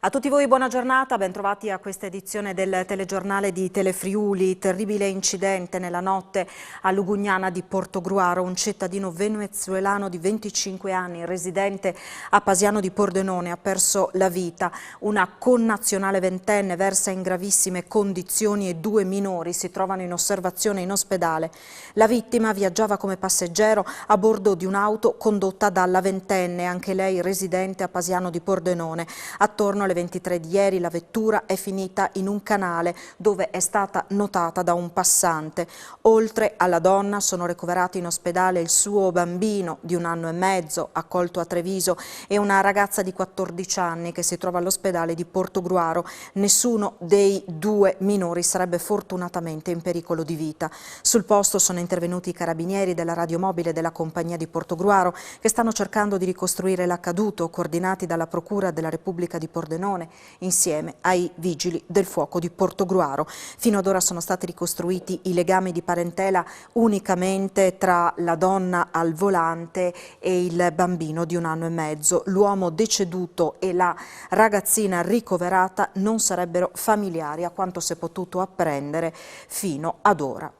A tutti voi buona giornata, bentrovati a questa edizione del telegiornale di Telefriuli. Terribile incidente nella notte a Lugugnana di Portogruaro. Un cittadino venezuelano di 25 anni, residente a Pasiano di Pordenone, ha perso la vita. Una connazionale ventenne versa in gravissime condizioni e 2 minori si trovano in osservazione in ospedale. La vittima viaggiava come passeggero a bordo di un'auto condotta dalla ventenne, anche lei residente a Pasiano di Pordenone. Attorno alle 23 di ieri la vettura è finita in un canale dove è stata notata da un passante. Oltre alla donna sono ricoverati in ospedale il suo bambino di 1 anno e mezzo, accolto a Treviso, e una ragazza di 14 anni che si trova all'ospedale di Portogruaro. Nessuno dei 2 minori sarebbe fortunatamente in pericolo di vita. Sul posto sono intervenuti i carabinieri della radiomobile della compagnia di Portogruaro che stanno cercando di ricostruire l'accaduto, coordinati dalla Procura della Repubblica di Pordenone insieme ai vigili del fuoco di Portogruaro. Fino ad ora sono stati ricostruiti i legami di parentela unicamente tra la donna al volante e il bambino di 1 anno e mezzo. L'uomo deceduto e la ragazzina ricoverata non sarebbero familiari, a quanto si è potuto apprendere fino ad ora.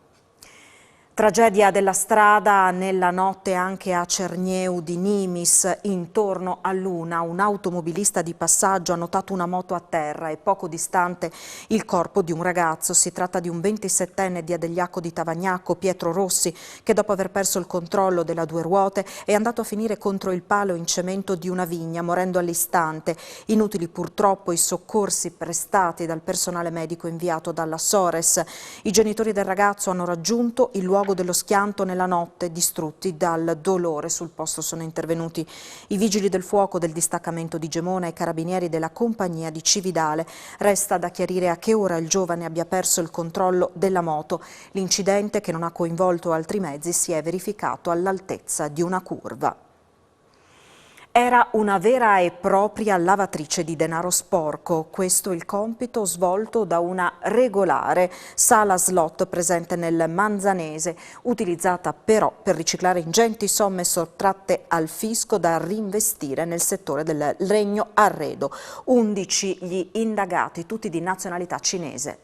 Tragedia della strada nella notte anche a Cernieu di Nimis. Intorno all'1 un automobilista di passaggio ha notato una moto a terra e poco distante il corpo di un ragazzo. Si tratta di un 27enne di Adegliacco di Tavagnacco, Pietro Rossi, che dopo aver perso il controllo della 2 ruote è andato a finire contro il palo in cemento di una vigna, morendo all'istante. Inutili purtroppo i soccorsi prestati dal personale medico inviato dalla Sores. I genitori del ragazzo hanno raggiunto il luogo dello schianto nella notte, distrutti dal dolore. Sul posto sono intervenuti i vigili del fuoco del distaccamento di Gemona e i carabinieri della compagnia di Cividale. Resta da chiarire a che ora il giovane abbia perso il controllo della moto. L'incidente, che non ha coinvolto altri mezzi, si è verificato all'altezza di una curva. Era una vera e propria lavatrice di denaro sporco. Questo è il compito svolto da una regolare sala slot presente nel Manzanese, utilizzata però per riciclare ingenti somme sottratte al fisco da reinvestire nel settore del legno arredo. 11 gli indagati, tutti di nazionalità cinese.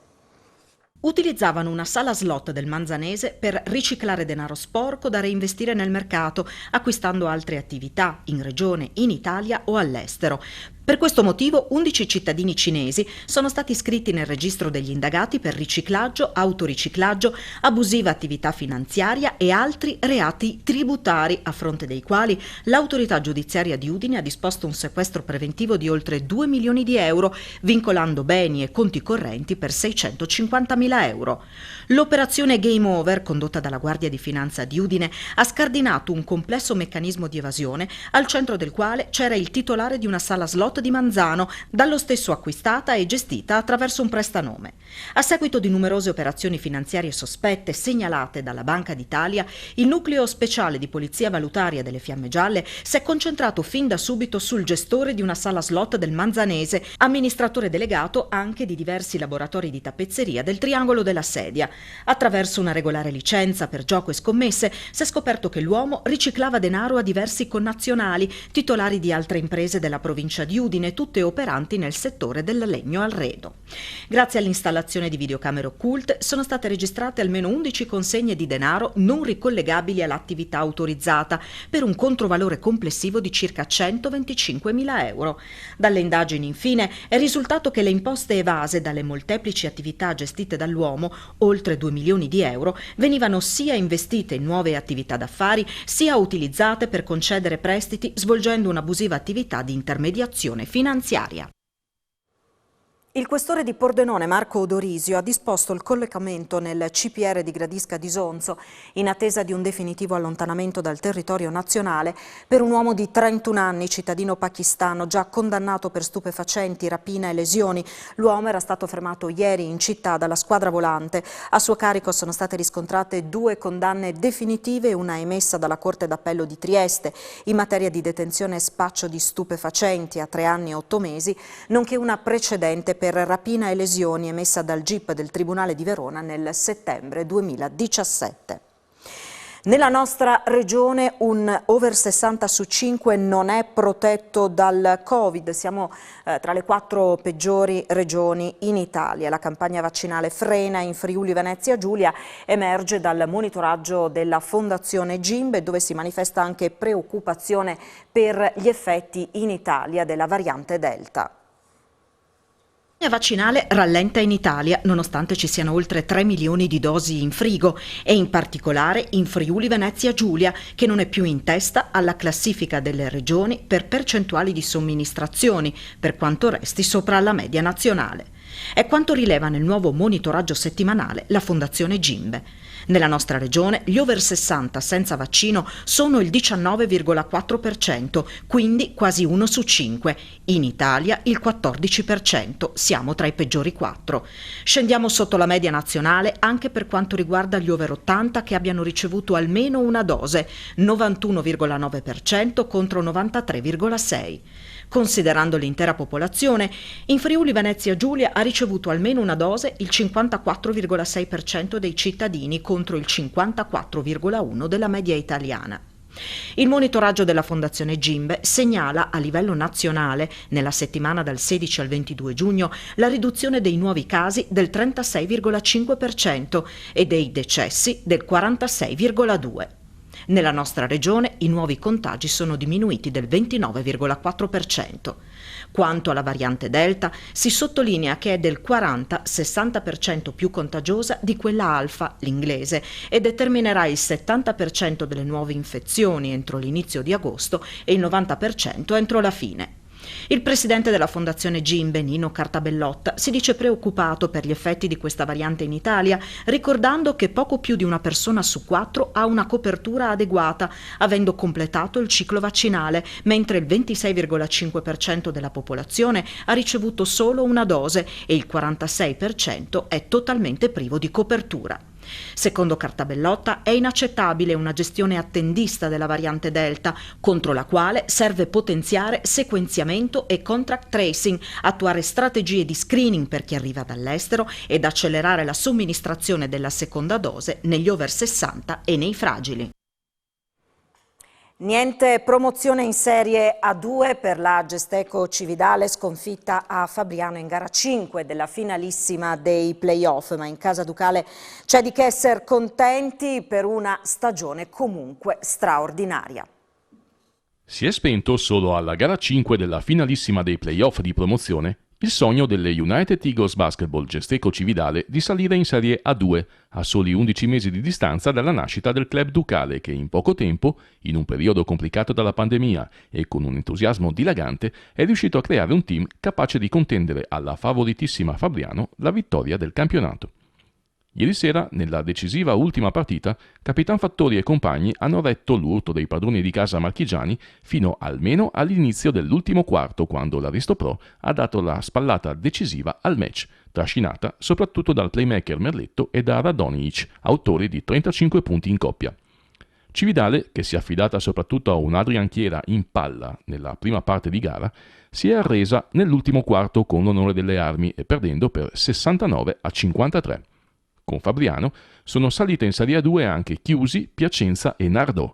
Utilizzavano una sala slot del Manzanese per riciclare denaro sporco da reinvestire nel mercato, acquistando altre attività in regione, in Italia o all'estero. Per questo motivo 11 cittadini cinesi sono stati iscritti nel registro degli indagati per riciclaggio, autoriciclaggio, abusiva attività finanziaria e altri reati tributari, a fronte dei quali l'autorità giudiziaria di Udine ha disposto un sequestro preventivo di oltre 2 milioni di euro, vincolando beni e conti correnti per 650.000 euro. L'operazione Game Over, condotta dalla Guardia di Finanza di Udine, ha scardinato un complesso meccanismo di evasione, al centro del quale c'era il titolare di una sala slot di Manzano, dallo stesso acquistata e gestita attraverso un prestanome. A seguito di numerose operazioni finanziarie sospette segnalate dalla Banca d'Italia, il nucleo speciale di polizia valutaria delle Fiamme Gialle si è concentrato fin da subito sul gestore di una sala slot del Manzanese, amministratore delegato anche di diversi laboratori di tappezzeria del Triangolo della Sedia. Attraverso una regolare licenza per gioco e scommesse si è scoperto che l'uomo riciclava denaro a diversi connazionali, titolari di altre imprese della provincia di Udine, tutte operanti nel settore del legno arredo. Grazie all'installazione di videocamere occulte sono state registrate almeno 11 consegne di denaro non ricollegabili all'attività autorizzata, per un controvalore complessivo di circa 125.000 euro. Dalle indagini, infine, è risultato che le imposte evase dalle molteplici attività gestite dall'uomo, oltre 2 milioni di euro, venivano sia investite in nuove attività d'affari, sia utilizzate per concedere prestiti, svolgendo un'abusiva attività di intermediazione finanziaria. Il questore di Pordenone, Marco Odorisio, ha disposto il collocamento nel CPR di Gradisca di Sonzo in attesa di un definitivo allontanamento dal territorio nazionale per un uomo di 31 anni, cittadino pakistano, già condannato per stupefacenti, rapina e lesioni. L'uomo era stato fermato ieri in città dalla squadra volante. A suo carico sono state riscontrate 2 condanne definitive e una emessa dalla Corte d'Appello di Trieste in materia di detenzione e spaccio di stupefacenti a 3 anni e 8 mesi, nonché una precedente per rapina e lesioni emessa dal GIP del Tribunale di Verona nel settembre 2017. Nella nostra regione un over 60 su 5 non è protetto dal Covid. Siamo tra le 4 peggiori regioni in Italia. La campagna vaccinale frena in Friuli Venezia Giulia emerge dal monitoraggio della Fondazione Gimbe, dove si manifesta anche preoccupazione per gli effetti in Italia della variante Delta. La vaccinale rallenta in Italia nonostante ci siano oltre 3 milioni di dosi in frigo e in particolare in Friuli Venezia Giulia, che non è più in testa alla classifica delle regioni per percentuali di somministrazioni, per quanto resti sopra la media nazionale. È quanto rileva nel nuovo monitoraggio settimanale la Fondazione Gimbe. Nella nostra regione gli over 60 senza vaccino sono il 19,4%, quindi quasi 1 su 5. In Italia il 14%, siamo tra i peggiori 4. Scendiamo sotto la media nazionale anche per quanto riguarda gli over 80 che abbiano ricevuto almeno una dose, 91,9% contro 93,6%. Considerando l'intera popolazione, in Friuli Venezia Giulia ha ricevuto almeno una dose il 54,6% dei cittadini contro il 54,1% della media italiana. Il monitoraggio della Fondazione Gimbe segnala a livello nazionale, nella settimana dal 16 al 22 giugno, la riduzione dei nuovi casi del 36,5% e dei decessi del 46,2%. Nella nostra regione i nuovi contagi sono diminuiti del 29,4%. Quanto alla variante Delta, si sottolinea che è del 40-60% più contagiosa di quella alfa, l'inglese, e determinerà il 70% delle nuove infezioni entro l'inizio di agosto e il 90% entro la fine. Il presidente della Fondazione Gimbe, Nino Cartabellotta, si dice preoccupato per gli effetti di questa variante in Italia, ricordando che poco più di una persona su 4 ha una copertura adeguata, avendo completato il ciclo vaccinale, mentre il 26,5% della popolazione ha ricevuto solo una dose e il 46% è totalmente privo di copertura. Secondo Cartabellotta è inaccettabile una gestione attendista della variante Delta, contro la quale serve potenziare sequenziamento e contact tracing, attuare strategie di screening per chi arriva dall'estero ed accelerare la somministrazione della seconda dose negli over 60 e nei fragili. Niente promozione in Serie A2 per la Gesteco Cividale, sconfitta a Fabriano in gara 5 della finalissima dei play-off, ma in casa Ducale c'è di che essere contenti per una stagione comunque straordinaria. Si è spento solo alla gara 5 della finalissima dei play-off di promozione il sogno delle United Eagles Basketball Gesteco Cividale di salire in Serie A2 a soli 11 mesi di distanza dalla nascita del club ducale che in poco tempo, in un periodo complicato dalla pandemia e con un entusiasmo dilagante, è riuscito a creare un team capace di contendere alla favoritissima Fabriano la vittoria del campionato. Ieri sera, nella decisiva ultima partita, Capitan Fattori e compagni hanno retto l'urto dei padroni di casa marchigiani fino almeno all'inizio dell'ultimo quarto, quando l'Aristo Pro ha dato la spallata decisiva al match, trascinata soprattutto dal playmaker Merletto e da Radonjic, autori di 35 punti in coppia. Cividale, che si è affidata soprattutto a un Adrian Chiera in palla nella prima parte di gara, si è arresa nell'ultimo quarto con l'onore delle armi e perdendo per 69-53. Con Fabriano sono salite in Serie A2 anche Chiusi, Piacenza e Nardò.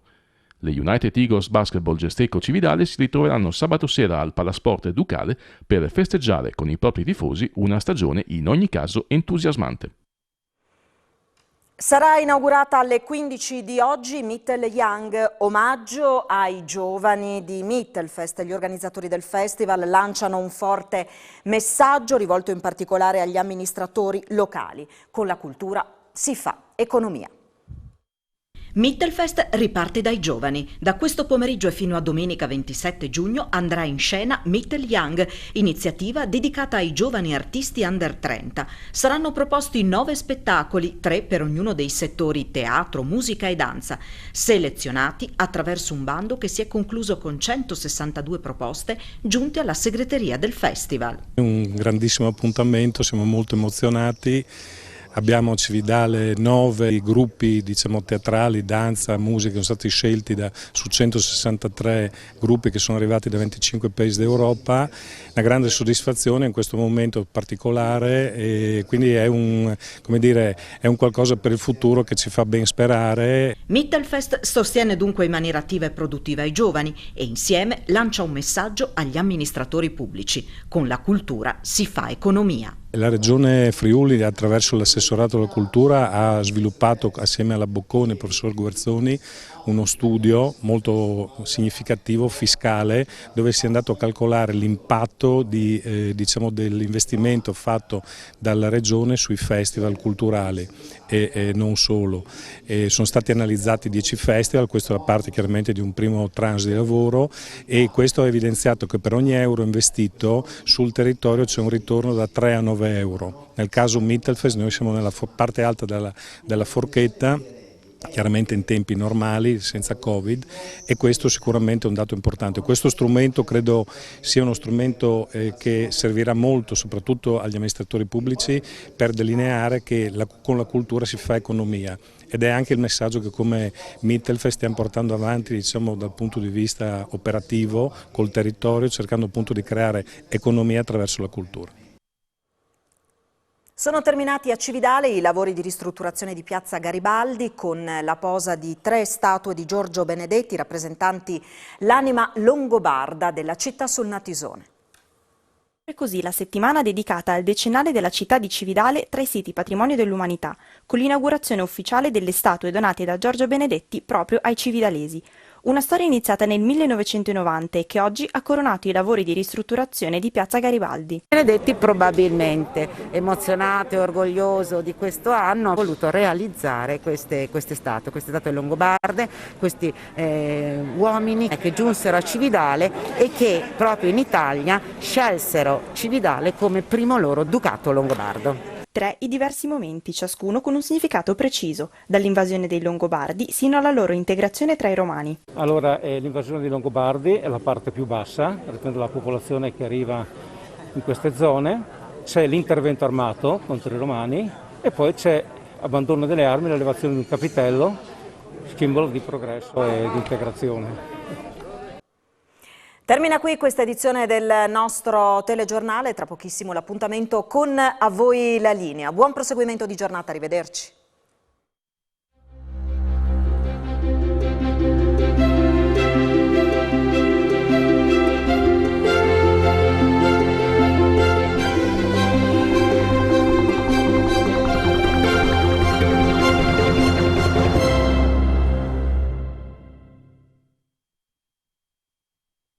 Le United Eagles Basketball Gesteco Cividale si ritroveranno sabato sera al Palasport Ducale per festeggiare con i propri tifosi una stagione in ogni caso entusiasmante. Sarà inaugurata alle 15 di oggi Mittel Young, omaggio ai giovani di Mittelfest. Gli organizzatori del festival lanciano un forte messaggio rivolto in particolare agli amministratori locali. Con la cultura si fa economia. Mittelfest riparte dai giovani. Da questo pomeriggio e fino a domenica 27 giugno andrà in scena Mittel Young, iniziativa dedicata ai giovani artisti under 30. Saranno proposti 9 spettacoli, 3 per ognuno dei settori teatro, musica e danza, selezionati attraverso un bando che si è concluso con 162 proposte giunte alla segreteria del festival. È un grandissimo appuntamento, siamo molto emozionati. Abbiamo a Cividale 9 gruppi, diciamo, teatrali, danza, musica, che sono stati scelti su 163 gruppi che sono arrivati da 25 paesi d'Europa. Una grande soddisfazione in questo momento particolare e quindi è un qualcosa per il futuro che ci fa ben sperare. Mittelfest sostiene dunque in maniera attiva e produttiva i giovani e insieme lancia un messaggio agli amministratori pubblici: con la cultura si fa economia. La Regione Friuli, attraverso l'assessorato alla cultura, ha sviluppato assieme alla Bocconi e al professor Guerzoni uno studio molto significativo fiscale, dove si è andato a calcolare l'impatto dell'investimento fatto dalla Regione sui festival culturali e non solo. Sono stati analizzati 10 festival, questo è parte chiaramente di un primo tranche di lavoro, e questo ha evidenziato che per ogni euro investito sul territorio c'è un ritorno da 3 a 9 euro. Nel caso Mittelfest noi siamo nella parte alta della forchetta, chiaramente in tempi normali, senza Covid, e questo sicuramente è un dato importante. Questo strumento credo sia uno strumento che servirà molto soprattutto agli amministratori pubblici per delineare che con la cultura si fa economia, ed è anche il messaggio che come Mittelfest stiamo portando avanti, diciamo, dal punto di vista operativo col territorio, cercando appunto di creare economia attraverso la cultura. Sono terminati a Cividale i lavori di ristrutturazione di Piazza Garibaldi con la posa di 3 statue di Giorgio Benedetti rappresentanti l'anima longobarda della città sul Natisone. E così la settimana dedicata al decennale della città di Cividale tra i siti patrimonio dell'umanità, con l'inaugurazione ufficiale delle statue donate da Giorgio Benedetti proprio ai cividalesi. Una storia iniziata nel 1990 e che oggi ha coronato i lavori di ristrutturazione di Piazza Garibaldi. Benedetti, probabilmente emozionato e orgoglioso di questo anno, ha voluto realizzare queste statue longobarde, questi uomini che giunsero a Cividale e che proprio in Italia scelsero Cividale come primo loro ducato longobardo. 3 i diversi momenti, ciascuno con un significato preciso, dall'invasione dei Longobardi sino alla loro integrazione tra i Romani. Allora, l'invasione dei Longobardi è la parte più bassa, riprende la popolazione che arriva in queste zone, c'è l'intervento armato contro i Romani e poi c'è abbandono delle armi, l'elevazione di un capitello, simbolo di progresso e di integrazione. Termina qui questa edizione del nostro telegiornale, tra pochissimo l'appuntamento con A voi la linea. Buon proseguimento di giornata, arrivederci.